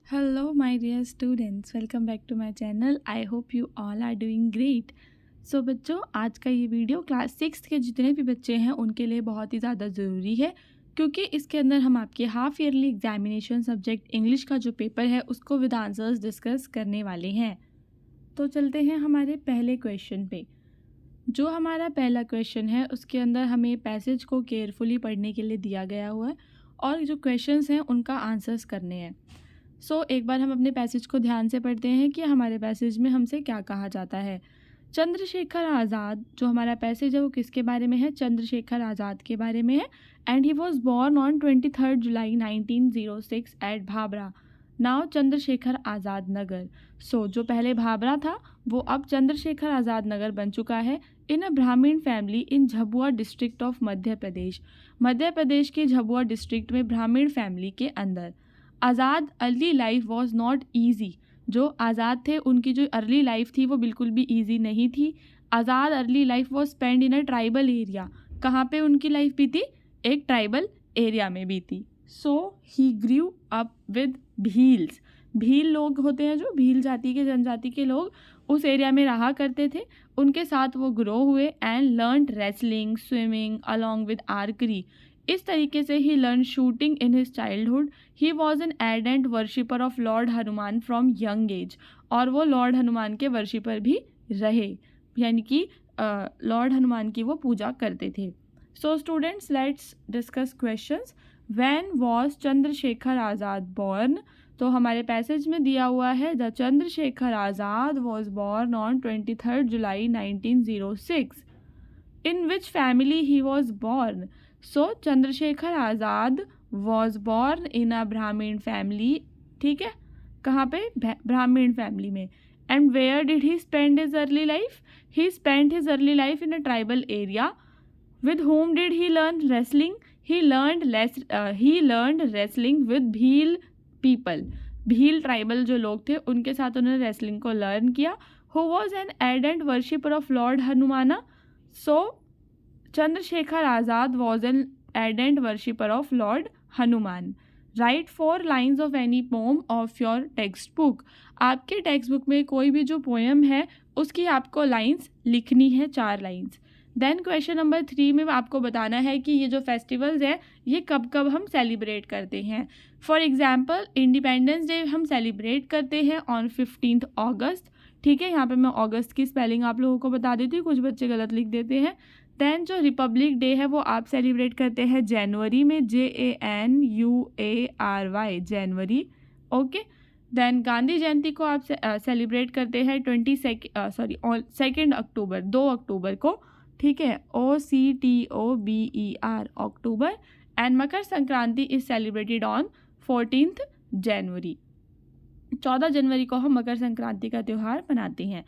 Hello, my dear students. Welcome back to my channel. I hope you all are doing great. सो बच्चों, आज का ये video class 6 के जितने भी बच्चे हैं उनके लिए बहुत ही ज़्यादा ज़रूरी है, क्योंकि इसके अंदर हम आपके half yearly examination subject English का जो पेपर है उसको विद आंसर्स डिस्कस करने वाले हैं। तो चलते हैं हमारे पहले क्वेश्चन पे। जो हमारा पहला क्वेश्चन है उसके अंदर हमें पैसेज को केयरफुली पढ़ने के लिए दिया गया हुआ है और जो क्वेश्चंस हैं उनका आंसर्स करने हैं। एक बार हम अपने पैसेज को ध्यान से पढ़ते हैं कि हमारे पैसेज में हमसे क्या कहा जाता है। चंद्रशेखर आज़ाद, जो हमारा पैसेज है वो किसके बारे में है? चंद्रशेखर आज़ाद के बारे में है। And he was born on 23 July 1906 at Bhabra, now Chandrashekhar Azad Nagar. जो पहले भाबरा था वो अब चंद्रशेखर आज़ाद नगर बन चुका है। In a Brahmin family in Jhabua district of Madhya Pradesh, Madhya Pradesh के झबुआ डिस्ट्रिक्ट में ब्राह्मीण फैमिली के अंदर। Azad early life was not easy, जो आज़ाद थे उनकी जो अर्ली लाइफ थी वो बिल्कुल भी ईजी नहीं थी। Azad early life was spend in a tribal area, कहाँ पे उनकी लाइफ बीती? एक ट्राइबल एरिया में बीती। He grew up with Bhils, Bhil लोग होते हैं जो भील जाति के जनजाति के लोग उस एरिया में रहा करते थे, उनके साथ वो ग्रो हुए। And learned wrestling, swimming along with archery, इस तरीके से ही learn shooting in his childhood. He was an ardent worshipper of lord Hanuman from young age, और वो लॉर्ड हनुमान के वर्शिपर भी रहे, यानी कि लॉर्ड हनुमान की वो पूजा करते थे। Students, let's discuss questions. When was Chandrashekhar Azad born? तो हमारे पैसेज में दिया हुआ है the Chandrashekhar Azad was born on 23 July 1906। In which family he was born? Chandrashekhar Azad was born in a Brahmin family, ठीक है, कहाँ पे? ब्राह्मीण फैमिली में। And where did he spend his early life? He spend his early life in a tribal area. With whom did he learn wrestling? He learned wrestling with Bhil people, Bhil tribal जो लोग थे उनके साथ उन्होंने रेसलिंग को learn किया। Who was an ardent worshipper of Lord Hanumana? Chandrasekhar Azad was an ardent worshipper of Lord Hanuman. Write 4 lines of any poem of your textbook. आपके text book में कोई भी जो पोएम है उसकी आपको लाइंस लिखनी है, 4 लाइंस। देन क्वेश्चन नंबर 3 में आपको बताना है कि ये जो फेस्टिवल्स हैं ये कब कब हम सेलिब्रेट करते हैं। फॉर एग्जांपल, इंडिपेंडेंस डे हम सेलिब्रेट करते हैं ऑन 15 अगस्त, ठीक है। यहाँ पे मैं अगस्त की स्पेलिंग आप लोगों को बता देती हूँ, कुछ बच्चे गलत लिख देते हैं। देन जो रिपब्लिक डे है वो आप सेलिब्रेट करते हैं जनवरी में, JANUARY, जनवरी, ओके। देन गांधी जयंती को आप सेलिब्रेट करते हैं 2 अक्टूबर, 2 अक्टूबर को, ठीक है, OCTOBER, October. And Makar Sankranti is celebrated on 14 जनवरी, 14 जनवरी को हम मकर संक्रांति का त्यौहार मनाते हैं।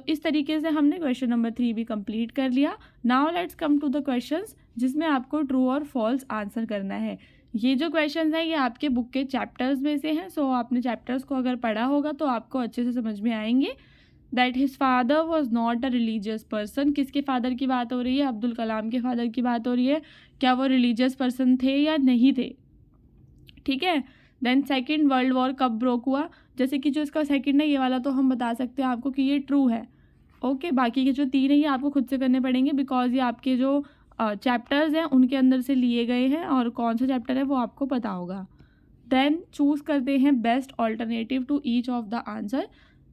इस तरीके से हमने क्वेश्चन नंबर 3 भी कंप्लीट कर लिया। Now let's come to the questions जिसमें आपको ट्रू और फॉल्स आंसर करना है। ये जो क्वेश्चंस हैं ये आपके बुक के चैप्टर्स में से हैं। आपने चैप्टर्स को अगर पढ़ा होगा तो आपको अच्छे से समझ में आएंगे। That his father was not a religious person, किसके फादर की बात हो रही है? अब्दुल कलाम के फादर की बात हो रही है। क्या वो रिलीजियस पर्सन थे या नहीं थे, ठीक है। देन सेकेंड वर्ल्ड वॉर कब ब्रोक हुआ? जैसे कि जो इसका सेकंड है ये वाला तो हम बता सकते हैं आपको कि ये ट्रू है, ओके। बाकी के जो 3 है ये आपको खुद से करने पड़ेंगे, बिकॉज ये आपके जो चैप्टर्स हैं उनके अंदर से लिए गए हैं और कौन सा चैप्टर है वो आपको पता होगा। देन चूज़ करते हैं best alternative to each of the answer.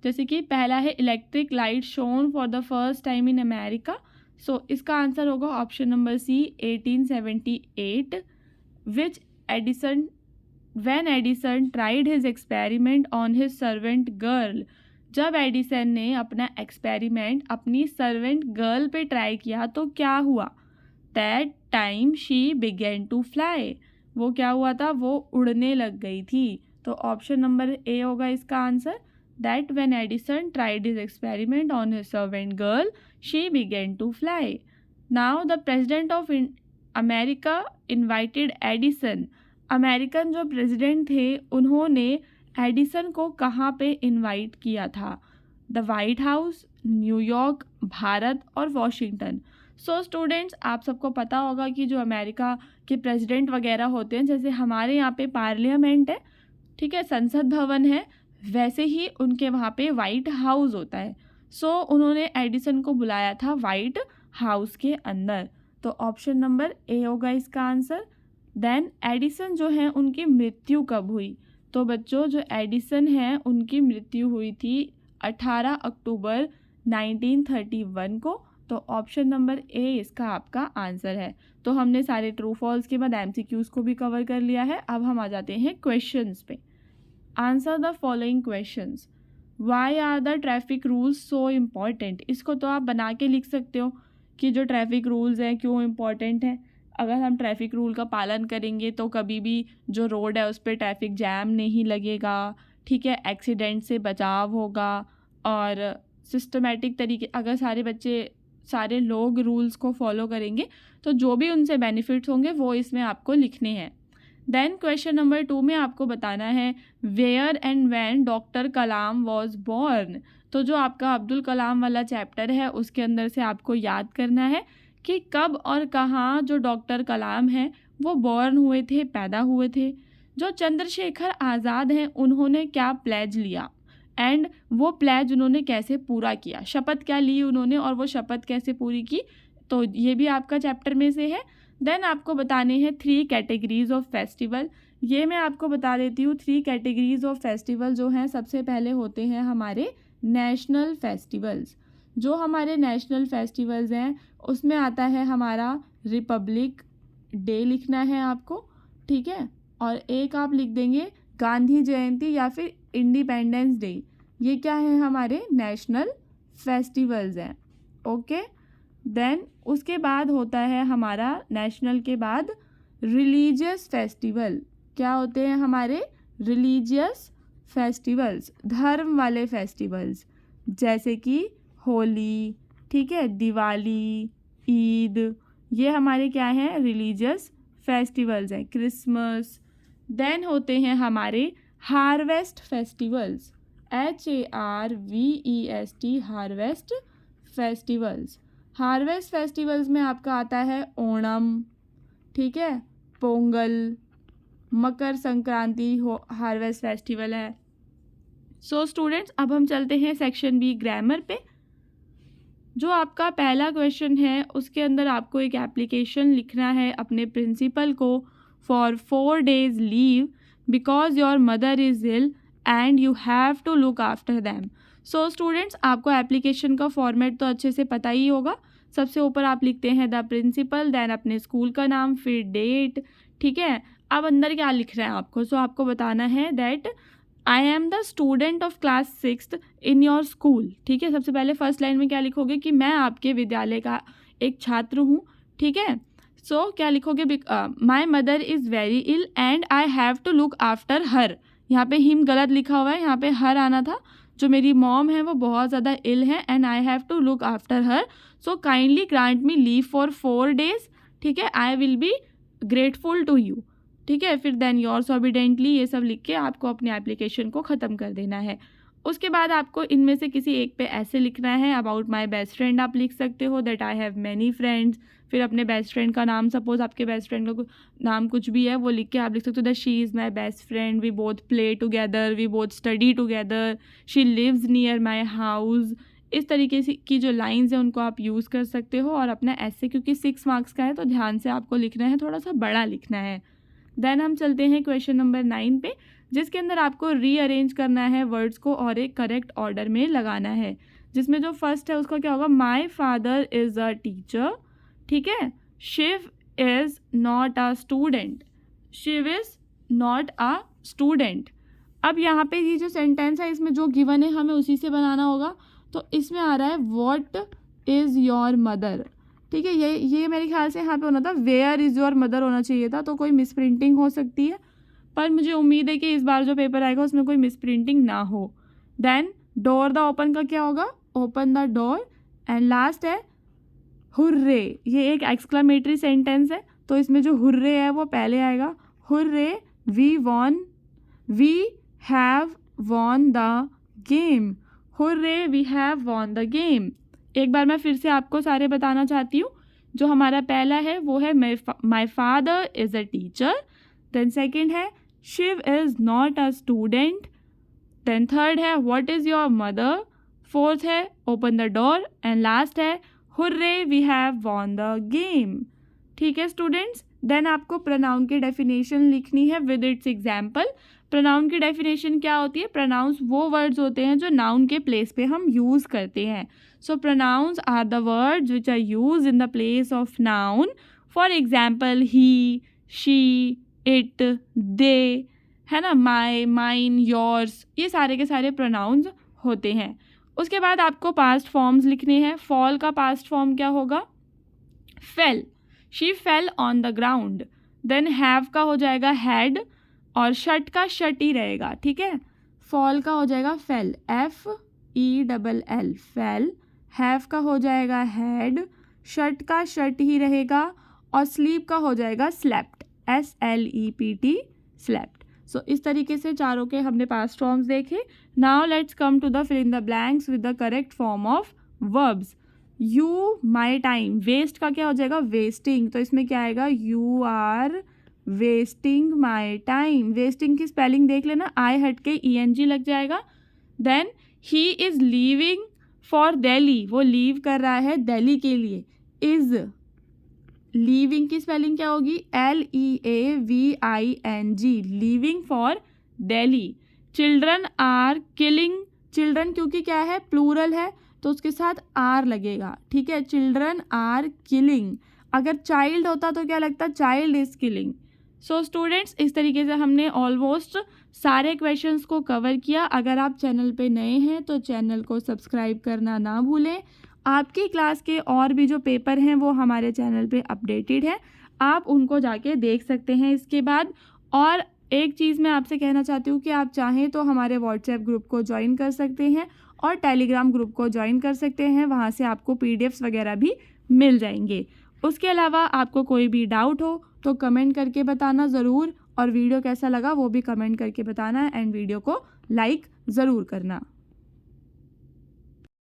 जैसे कि पहला है electric light shone for the first time in America, इसका आंसर होगा option number C, 1878। Which Edison, When Edison tried his experiment on his servant girl, जब Edison ने अपना experiment अपनी सर्वेंट गर्ल पे ट्राई किया तो क्या हुआ? That time she began to fly, वो क्या हुआ था? वो उड़ने लग गई थी। तो ऑप्शन नंबर ए होगा इसका answer. That when Edison tried his experiment on his servant girl, she began to fly. Now the president of America invited Edison, American जो प्रेसिडेंट थे उन्होंने एडिसन को कहाँ पे इनवाइट किया था? The white house, New York, Bharat और वॉशिंगटन। स्टूडेंट्स, आप सबको पता होगा कि जो अमेरिका के प्रेसिडेंट वगैरह होते हैं, जैसे हमारे यहाँ पे पार्लियामेंट है ठीक है, संसद भवन है, वैसे ही उनके वहाँ पे वाइट हाउस होता है। सो उन्होंने एडिसन को बुलाया था वाइट हाउस के अंदर। तो ऑप्शन नंबर ए होगा इसका आंसर। देन एडिसन जो है उनकी मृत्यु कब हुई? तो बच्चों जो एडिसन है उनकी मृत्यु हुई थी 18 अक्टूबर 1931 को। तो ऑप्शन नंबर ए इसका आपका आंसर है। तो हमने सारे ट्रू फॉल्स के बाद एमसीक्यूज को भी कवर कर लिया है। अब हम आ जाते हैं क्वेश्चंस पे। Answer the following questions. Why are the traffic rules so important? इसको तो आप बना के लिख सकते हो कि जो ट्रैफिक रूल्स हैं क्यों इम्पॉर्टेंट हैं। अगर हम ट्रैफिक रूल का पालन करेंगे तो कभी भी जो रोड है उस पर ट्रैफिक जैम नहीं लगेगा, ठीक है, एक्सीडेंट से बचाव होगा। और सिस्टमेटिक तरीके अगर सारे लोग रूल्स को फॉलो करेंगे तो जो भी उनसे बेनिफिट्स होंगे वो इसमें आपको लिखने हैं। देन क्वेश्चन नंबर 2 में आपको बताना है where and when doctor Kalam was born. तो जो आपका अब्दुल कलाम वाला चैप्टर है उसके अंदर से आपको याद करना है कि कब और कहाँ जो डॉक्टर कलाम हैं वो बॉर्न हुए थे, पैदा हुए थे। जो चंद्रशेखर आज़ाद हैं उन्होंने क्या प्लेज लिया एंड वो प्लेज उन्होंने कैसे पूरा किया, शपथ क्या ली उन्होंने और वो शपथ कैसे पूरी की, तो ये भी आपका चैप्टर में से है। देन आपको बताने हैं 3 कैटेगरीज ऑफ फेस्टिवल। ये मैं आपको बता देती हूँ 3 कैटेगरीज ऑफ फेस्टिवल जो हैं। सबसे पहले होते हैं हमारे नेशनल फेस्टिवल्स। जो हमारे नेशनल फेस्टिवल्स हैं उसमें आता है हमारा रिपब्लिक डे लिखना है आपको, ठीक है, और एक आप लिख देंगे गांधी जयंती या फिर इंडिपेंडेंस डे। ये क्या है हमारे नेशनल फेस्टिवल्स हैं, ओके। देन उसके बाद होता है हमारा नेशनल के बाद रिलीजियस फेस्टिवल। क्या होते हैं हमारे रिलीजियस फेस्टिवल्स? धर्म वाले फेस्टिवल्स जैसे कि होली, ठीक है, दिवाली, ईद, ये हमारे क्या हैं? रिलीजियस फेस्टिवल्स हैं, क्रिसमस। देन होते हैं हमारे harvest festivals, HARVEST, harvest festivals. Harvest festivals में आपका आता है ओणम, ठीक है, पोंगल, मकर संक्रांति हार्वेस्ट फेस्टिवल है। सो स्टूडेंट्स अब हम चलते हैं सेक्शन बी ग्रामर पे। जो आपका पहला क्वेश्चन है उसके अंदर आपको एक एप्लीकेशन लिखना है अपने प्रिंसिपल को for 4 days leave because your mother is ill and you have to look after them. So students आपको एप्लीकेशन का फॉर्मेट तो अच्छे से पता ही होगा। सबसे ऊपर आप लिखते हैं द प्रिंसिपल, देन अपने स्कूल का नाम, फिर डेट, ठीक है। अब अंदर क्या लिख रहे हैं आपको? सो आपको बताना है that I am the student of class 6th in your school, ठीक है। सबसे पहले फर्स्ट लाइन में क्या लिखोगे कि मैं आपके विद्यालय का एक छात्र हूँ, ठीक है। सो क्या लिखोगे? My mother is very ill and I have to look after her. यहाँ पे हिम गलत लिखा हुआ है, यहाँ पे हर आना था। जो मेरी मॉम है वो बहुत ज़्यादा इल है and I have to look after her, so kindly grant me leave for 4 days, ठीक है। I will be grateful to you, ठीक है। फिर देन योर्स ओबीडेंटली, ये सब लिख के आपको अपनी एप्लीकेशन को ख़त्म कर देना है। उसके बाद आपको इनमें से किसी एक पे ऐसे लिखना है अबाउट माई बेस्ट फ्रेंड। आप लिख सकते हो that I have many friends, फिर अपने बेस्ट फ्रेंड का नाम, सपोज आपके बेस्ट फ्रेंड का नाम कुछ भी है वो लिख के आप लिख सकते हो that she is my best friend, we both play together, we both study together, she lives near my house. इस तरीके से की जो लाइंस हैं उनको आप यूज़ कर सकते हो। और अपना ऐसे क्योंकि 6 marks का है तो ध्यान से आपको लिखना है, थोड़ा सा बड़ा लिखना है। देन हम चलते हैं क्वेश्चन नंबर 9 पे, जिसके अंदर आपको रीअरेंज करना है वर्ड्स को और एक करेक्ट ऑर्डर में लगाना है। जिसमें जो फर्स्ट है उसका क्या होगा? My father is a teacher, ठीक है। Shiv is not a student, Shiv is not a student. अब यहाँ पे ये जो सेंटेंस है इसमें जो गिवन है हमें उसी से बनाना होगा। तो इसमें आ रहा है व्हाट इज़ योर मदर, ठीक है। ये मेरे ख्याल से यहाँ पे होना था वेयर इज़ योर मदर होना चाहिए था, तो कोई मिस प्रिंटिंग हो सकती है, पर मुझे उम्मीद है कि इस बार जो पेपर आएगा उसमें कोई मिस प्रिंटिंग ना हो। देन डोर द ओपन का क्या होगा? Open the door. And last है हुर्रे, ये एक एक्सक्लेमेटरी सेंटेंस है तो इसमें जो हुर्रे है वो पहले आएगा। Hurray we have won the game, hurray we have won the game. एक बार मैं फिर से आपको सारे बताना चाहती हूँ। जो हमारा पहला है वो है my father is a teacher. Then second है Shiv is not a student. Then third है what is your mother. Fourth है open the door. And last है hurray we have won the game. ठीक है स्टूडेंट्स, देन आपको pronoun की definition लिखनी है विद इट्स एग्जाम्पल। प्रोनाउन की डेफिनेशन क्या होती है? प्रोनाउंस वो वर्ड्स होते हैं जो नाउन के प्लेस पे हम यूज़ करते हैं। So pronouns are the words which are use in the place of noun. For example he, she, it, they, है ना, माई, माइन, योर्स, ये सारे के सारे प्रोनाउंस होते हैं। उसके बाद आपको पास्ट फॉर्म्स लिखने हैं। फॉल का पास्ट फॉर्म क्या होगा? Fell. She fell on the ground. Then have का हो जाएगा हैड, और शट का शट ही रहेगा। ठीक है, फॉल का हो जाएगा फेल, FELL, फेल। हैव का हो जाएगा हैड, शट का शट ही रहेगा, और स्लीप का हो जाएगा स्लेप्ट, SLEPT, स्लेप्ट। सो इस तरीके से चारों के हमने पास्ट फॉर्म्स देखे। Now let's come to the fill in the blanks with the correct form of verbs. You my time, waste का क्या हो जाएगा? वेस्टिंग। तो इसमें क्या आएगा? You are wasting my time. Wasting की स्पेलिंग देख लेना, आई हट के ENG लग जाएगा। Then he is leaving for Delhi, वो लीव कर रहा है दिल्ली के लिए। इज़, लीविंग की स्पेलिंग क्या होगी? LEAVING, leaving for Delhi. Children are killing, children क्योंकि क्या है? प्लूरल है तो उसके साथ आर लगेगा। ठीक है, चिल्ड्रन आर किलिंग। अगर चाइल्ड होता तो क्या लगता? Child is killing. So students, इस तरीके से हमने ऑलमोस्ट सारे क्वेश्चंस को कवर किया। अगर आप चैनल पे नए हैं तो चैनल को सब्सक्राइब करना ना भूलें। आपकी क्लास के और भी जो पेपर हैं वो हमारे चैनल पे अपडेटेड है, आप उनको जाके देख सकते हैं इसके बाद। और एक चीज़ मैं आपसे कहना चाहती हूँ कि आप चाहें तो हमारे व्हाट्सएप ग्रुप को ज्वाइन कर सकते हैं और टेलीग्राम ग्रुप को ज्वाइन कर सकते हैं। वहाँ से आपको PDFs वगैरह भी मिल जाएंगे। उसके अलावा आपको कोई भी डाउट हो तो कमेंट करके बताना ज़रूर, और वीडियो कैसा लगा वो भी कमेंट करके बताना, एंड वीडियो को लाइक ज़रूर करना।